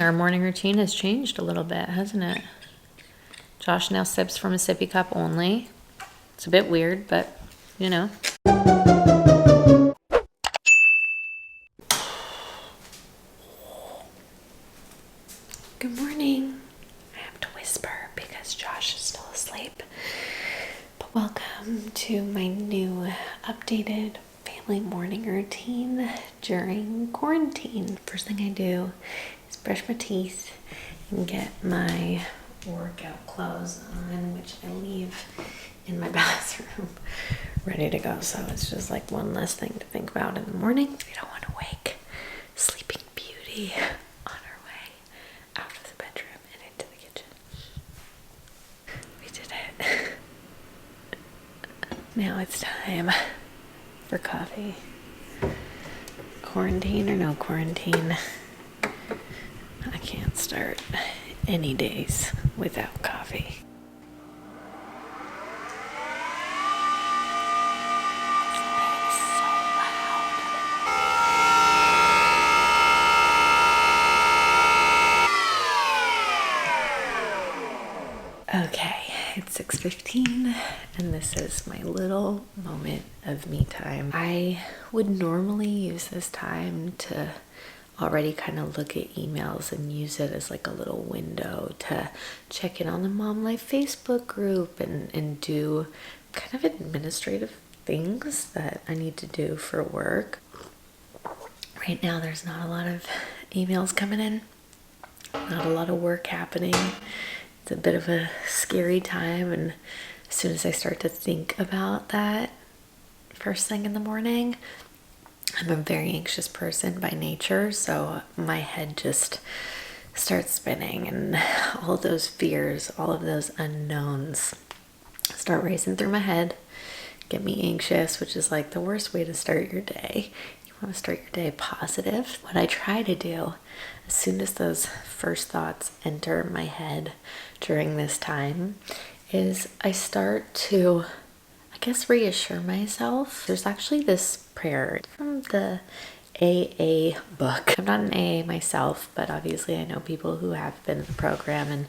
Our morning routine has changed a little bit, hasn't it? Josh now sips from a sippy cup only. It's a bit weird, but you know. Good morning. I have to whisper because Josh is still asleep. But welcome to my new updated family morning routine during quarantine. First thing I do is brush my teeth and get my workout clothes on, which I leave in my bathroom ready to go. So it's just like one less thing to think about in the morning. We don't want to wake Sleeping Beauty on her way out of the bedroom and into the kitchen. We did it. Now it's time for coffee. Quarantine or no quarantine, I can't start any days without coffee. Okay, it's 6:15 and this is my little moment of me time. I would normally use this time to already kind of look at emails and use it as like a little window to check in on the MOMLIFE Facebook group and do kind of administrative things that I need to do for work. Right now there's not a lot of emails coming in, not a lot of work happening. It's a bit of a scary time, and as soon as I start to think about that first thing in the morning, I'm a very anxious person by nature, so my head just starts spinning and all of those fears, all of those unknowns start racing through my head, get me anxious, which is like the worst way to start your day. You want to start your day positive. What I try to do as soon as those first thoughts enter my head during this time is I start to, I guess, reassure myself. There's actually this prayer from the AA book. I'm not an AA myself, but obviously I know people who have been in the program, and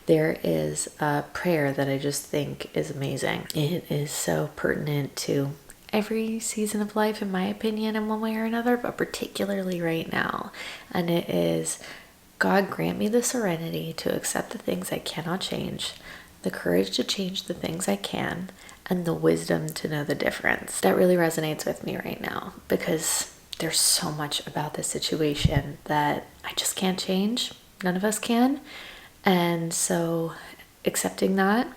there is a prayer that I just think is amazing. It is so pertinent to every season of life, in my opinion, in one way or another, but particularly right now. And it is, God grant me the serenity to accept the things I cannot change, the courage to change the things I can, and the wisdom to know the difference. That really resonates with me right now because there's so much about this situation that I just can't change. None of us can. And so accepting that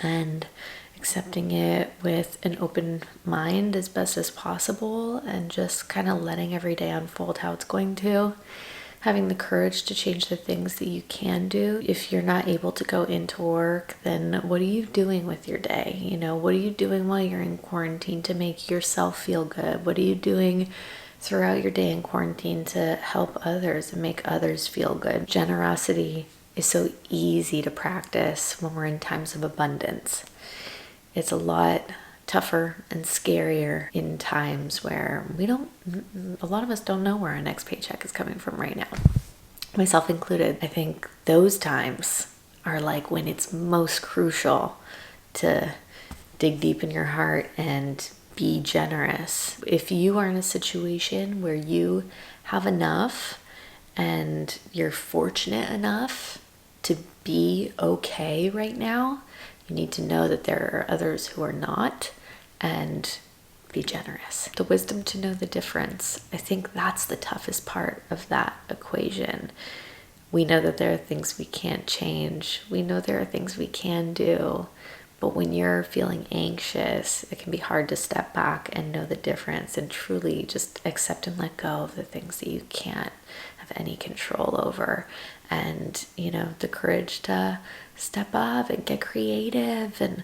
and accepting it with an open mind as best as possible and just kind of letting every day unfold how it's going to. Having the courage to change the things that you can do. If you're not able to go into work, then what are you doing with your day? You know, what are you doing while you're in quarantine to make yourself feel good? What are you doing throughout your day in quarantine to help others and make others feel good? Generosity is so easy to practice when we're in times of abundance. It's a lot tougher and scarier in times where a lot of us don't know where our next paycheck is coming from right now, myself included. I think those times are like when it's most crucial to dig deep in your heart and be generous. If you are in a situation where you have enough and you're fortunate enough to be okay right now, you need to know that there are others who are not, and be generous. The wisdom to know the difference. I think that's the toughest part of that equation. We know that there are things we can't change. We know there are things we can do. But when you're feeling anxious, it can be hard to step back and know the difference and truly just accept and let go of the things that you can't have any control over. And, you know, the courage to step up and get creative and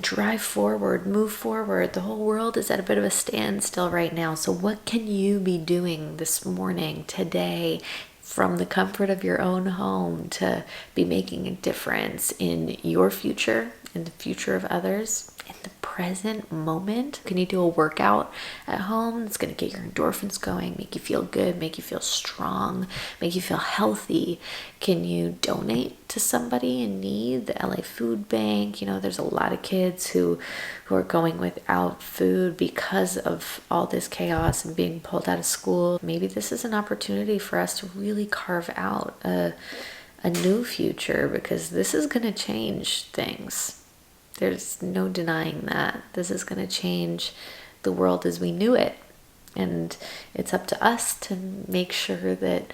drive forward, move forward. The whole world is at a bit of a standstill right now. So what can you be doing this morning, today, from the comfort of your own home to be making a difference in your future, in the future of others, in the present moment. Can you do a workout at home that's going to get your endorphins going, make you feel good, make you feel strong, make you feel healthy? Can you donate to somebody in need, the LA Food Bank? You know, there's a lot of kids who are going without food because of all this chaos and being pulled out of school. Maybe this is an opportunity for us to really carve out a new future, because this is going to change things. There's no denying that. This is going to change the world as we knew it. And it's up to us to make sure that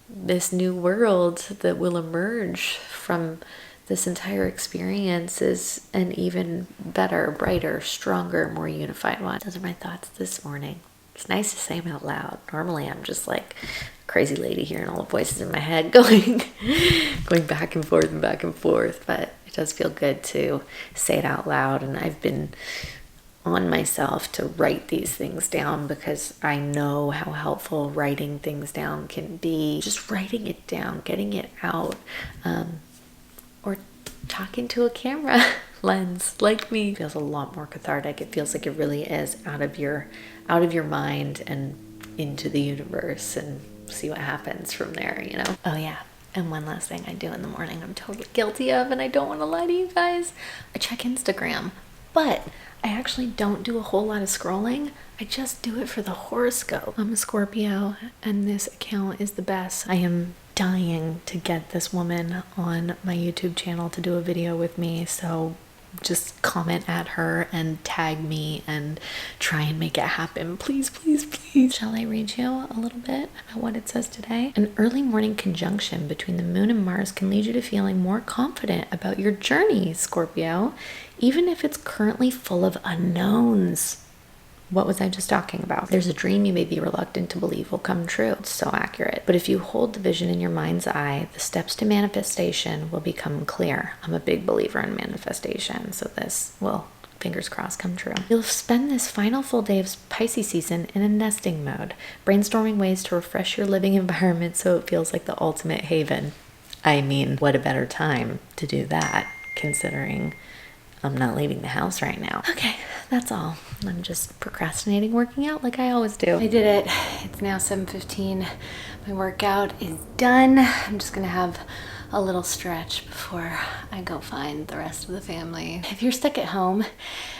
this new world that will emerge from this entire experience is an even better, brighter, stronger, more unified one. Those are my thoughts this morning. It's nice to say them out loud. Normally I'm just like a crazy lady hearing all the voices in my head going back and forth and back and forth, but it does feel good to say it out loud. And I've been on myself to write these things down because I know how helpful writing things down can be. Just writing it down, getting it out, or talking to a camera lens like me feels a lot more cathartic. It feels like it really is out of your mind and into the universe, and see what happens from there, you know? Oh yeah, and one last thing I do in the morning I'm totally guilty of, and I don't want to lie to you guys. I check Instagram, but I actually don't do a whole lot of scrolling. I just do it for the horoscope. I'm a Scorpio, and this account is the best. I am dying to get this woman on my YouTube channel to do a video with me, so just comment at her and tag me and try and make it happen. Please, please, please. Shall I read you a little bit about what it says today? An early morning conjunction between the moon and Mars can lead you to feeling more confident about your journey, Scorpio, even if it's currently full of unknowns. What was I just talking about? There's a dream you may be reluctant to believe will come true. It's so accurate. But if you hold the vision in your mind's eye, the steps to manifestation will become clear. I'm a big believer in manifestation, so this will, fingers crossed, come true. You'll spend this final full day of Pisces season in a nesting mode, brainstorming ways to refresh your living environment so it feels like the ultimate haven. I mean, what a better time to do that, considering I'm not leaving the house right now. Okay, that's all. I'm just procrastinating working out like I always do. I did it. It's now 7:15. My workout is done. I'm just gonna have a little stretch before I go find the rest of the family. If you're stuck at home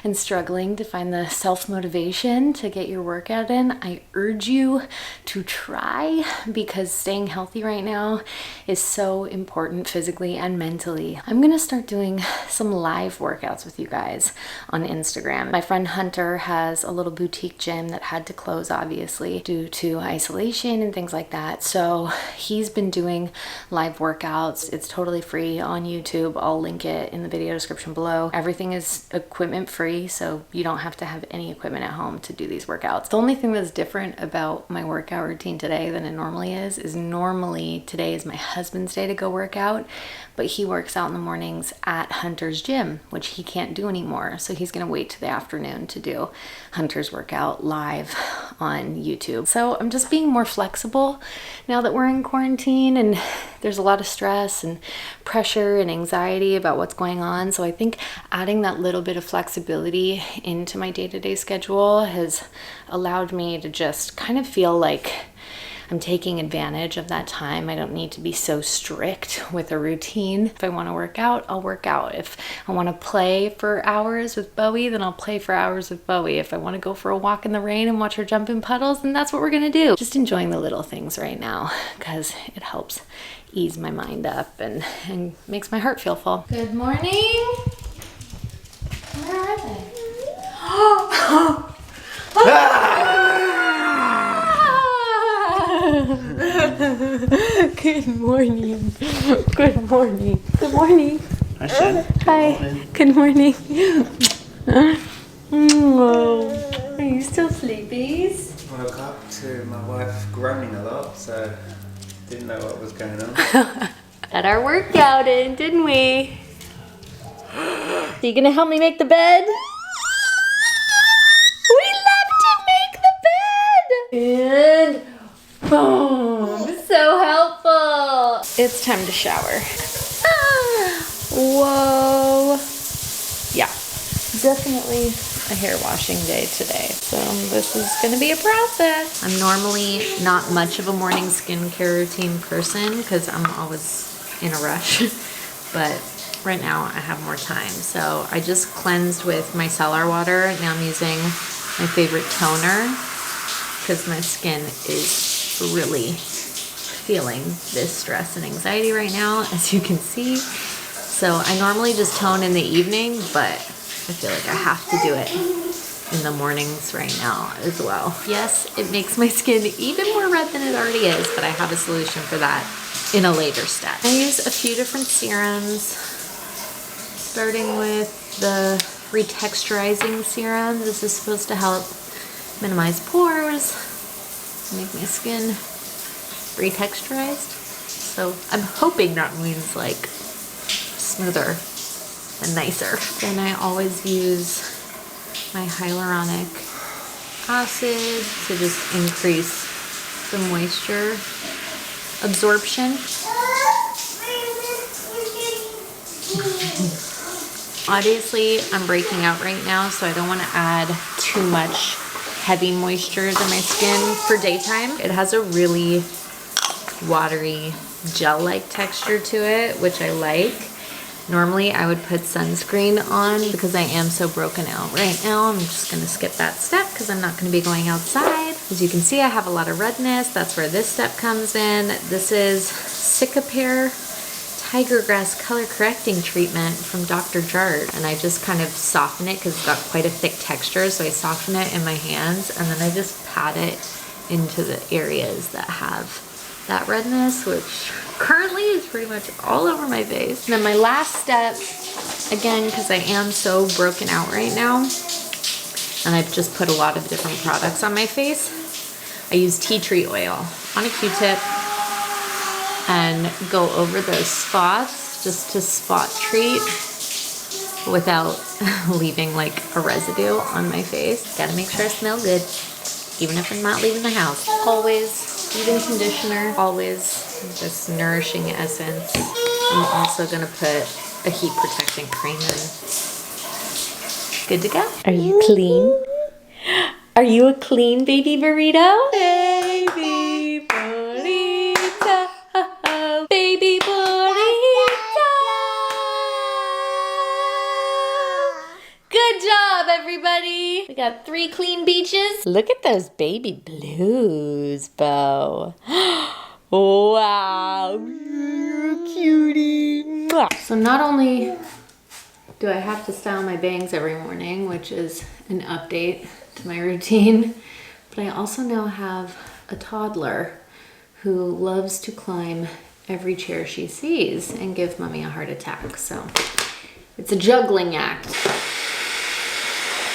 and struggling to find the self-motivation to get your workout in, I urge you to try, because staying healthy right now is so important physically and mentally. I'm gonna start doing some live workouts with you guys on Instagram. My friend Hunter has a little boutique gym that had to close, obviously, due to isolation and things like that. So he's been doing live workouts. It's totally free on YouTube. I'll link it in the video description below. Everything is equipment free, so you don't have to have any equipment at home to do these workouts. The only thing that's different about my workout routine today than it normally is normally today is my husband's day to go work out, but he works out in the mornings at Hunter's gym, which he can't do anymore. So he's gonna wait to the afternoon to do Hunter's workout live on YouTube. So I'm just being more flexible now that we're in quarantine and there's a lot of stress and pressure and anxiety about what's going on. So I think adding that little bit of flexibility into my day-to-day schedule has allowed me to just kind of feel like I'm taking advantage of that time. I don't need to be so strict with a routine. If I want to work out, I'll work out. If I want to play for hours with Bowie, then I'll play for hours with Bowie. If I want to go for a walk in the rain and watch her jump in puddles, then that's what we're gonna do. Just enjoying the little things right now, because it helps ease my mind up and makes my heart feel full. Good morning. Where are they? Good morning. Good morning. Good morning. Hi, Shen. Hi. Good morning. Oh, are you still sleepies? I woke up to my wife groaning a lot, so didn't know what was going on. Got our workout in, didn't we? So you gonna help me make the bed? We love to make the bed! And boom! So helpful! It's time to shower. Ah, whoa! Yeah, definitely a hair washing day today. So this is gonna be a process. I'm normally not much of a morning skincare routine person because I'm always in a rush, but right now I have more time. So I just cleansed with micellar water. Now I'm using my favorite toner because my skin is really feeling this stress and anxiety right now, as you can see. So I normally just tone in the evening, but I feel like I have to do it in the mornings right now as well. Yes, it makes my skin even more red than it already is, but I have a solution for that in a later step. I use a few different serums, starting with the retexturizing serum. This is supposed to help minimize pores, make my skin retexturized. So I'm hoping that means like smoother and nicer. Then I always use my hyaluronic acid to just increase the moisture absorption. Obviously, I'm breaking out right now, so I don't want to add too much heavy moisture to my skin for daytime. It has a really watery gel-like texture to it, which I like. Normally I would put sunscreen on because I am so broken out right now. I'm just gonna skip that step because I'm not gonna be going outside. As you can see, I have a lot of redness. That's where this step comes in. This is Cicapair Tiger Grass Color Correcting Treatment from Dr. Jart. And I just kind of soften it because it's got quite a thick texture. So I soften it in my hands and then I just pat it into the areas that have that redness, which currently is pretty much all over my face. And then my last step, again, because I am so broken out right now, and I've just put a lot of different products on my face, I use tea tree oil on a Q-tip and go over those spots just to spot treat without leaving like a residue on my face. Gotta make sure I smell good, even if I'm not leaving the house. Always leave-in conditioner, always this nourishing essence. I'm also gonna put a heat protecting cream in. Good to go. Are you clean? Are you a clean baby burrito? Baby burrito, baby burrito. Good job, everybody. We got 3 clean beaches. Look at those baby blues, Bo. Wow, cutie. So not only do I have to style my bangs every morning, which is an update to my routine, but I also now have a toddler who loves to climb every chair she sees and give mommy a heart attack. So it's a juggling act.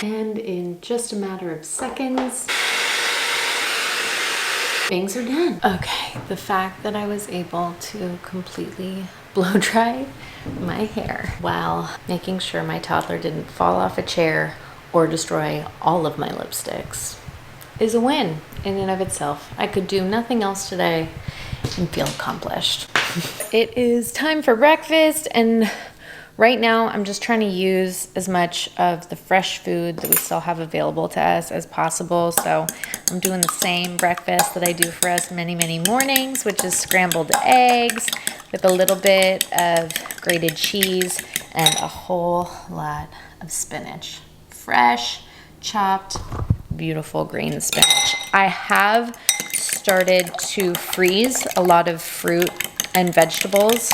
And in just a matter of seconds, bangs are done. Okay, the fact that I was able to completely blow dry my hair while making sure my toddler didn't fall off a chair or destroy all of my lipsticks is a win in and of itself. I could do nothing else today and feel accomplished. It is time for breakfast, and right now I'm just trying to use as much of the fresh food that we still have available to us as possible. So I'm doing the same breakfast that I do for us many, many mornings, which is scrambled eggs with a little bit of grated cheese and a whole lot of spinach. Fresh, chopped, beautiful green spinach. I have started to freeze a lot of fruit and vegetables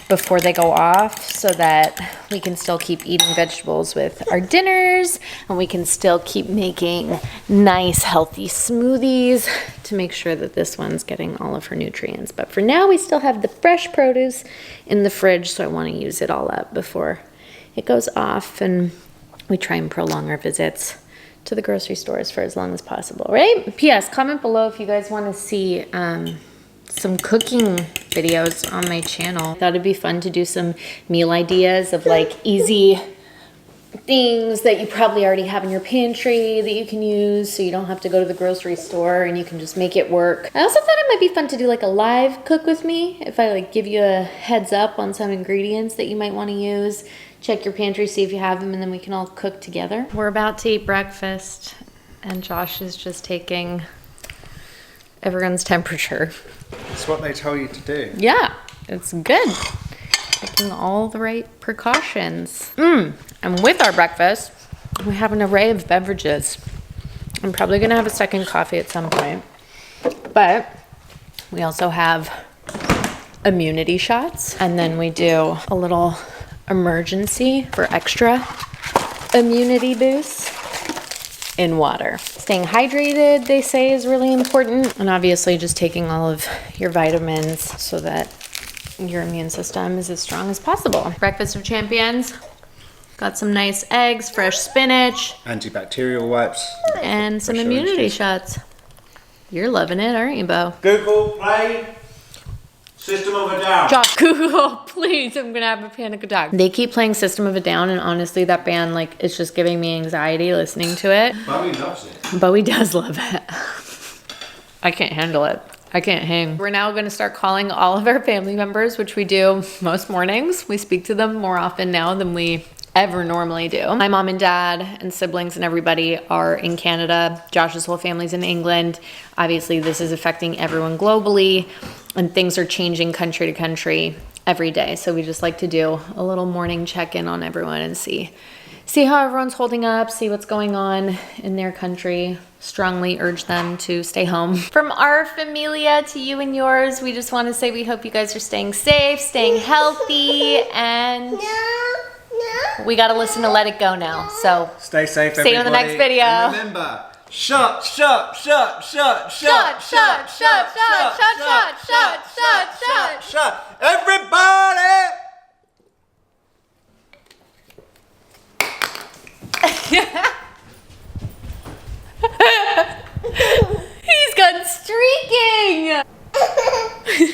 before they go off so that we can still keep eating vegetables with our dinners, and we can still keep making nice healthy smoothies to make sure that this one's getting all of her nutrients. But for now, we still have the fresh produce in the fridge, so I want to use it all up before it goes off, and we try and prolong our visits to the grocery stores for as long as possible, right? P.S. Comment below if you guys want to see some cooking videos on my channel. Thought it'd be fun to do some meal ideas of like easy things that you probably already have in your pantry that you can use so you don't have to go to the grocery store and you can just make it work. I also thought it might be fun to do like a live cook with me if I like give you a heads up on some ingredients that you might want to use check your pantry, see if you have them, and then we can all cook together. We're about to eat breakfast, and Josh is just taking everyone's temperature. It's what they tell you to do. Yeah, it's good. Taking all the right precautions. And with our breakfast, we have an array of beverages. I'm probably gonna have a second coffee at some point, but we also have immunity shots, and then we do a little emergency for extra immunity boost in water. Staying hydrated, they say, is really important, and obviously just taking all of your vitamins so that your immune system is as strong as possible. Breakfast of champions. Got some nice eggs, fresh spinach, Antibacterial wipes. and some Fresh immunity orange juice. shots. You're loving it, aren't you, Bo? Google play System of a Down. Josh, Google, please, I'm gonna have a panic attack. They keep playing System of a Down, and honestly, that band, like, it's just giving me anxiety listening to it. Bowie loves it. Bowie does love it. I can't handle it. I can't hang. We're now gonna start calling all of our family members, which we do most mornings. We speak to them more often now than we ever normally do. My mom and dad and siblings and everybody are in Canada. Josh's whole family's in England. Obviously, this is affecting everyone globally, and things are changing country to country every day. So we just like to do a little morning check-in on everyone and see how everyone's holding up, see what's going on in their country. Strongly urge them to stay home. From our familia to you and yours, we just want to say we hope you guys are staying safe, staying healthy, and we got to listen to Let It Go now. So Stay safe, see you in the next video. And remember, shut, shut, shut, shut, shut, shut, shut, shut, shut, shut, shut, shut, shut.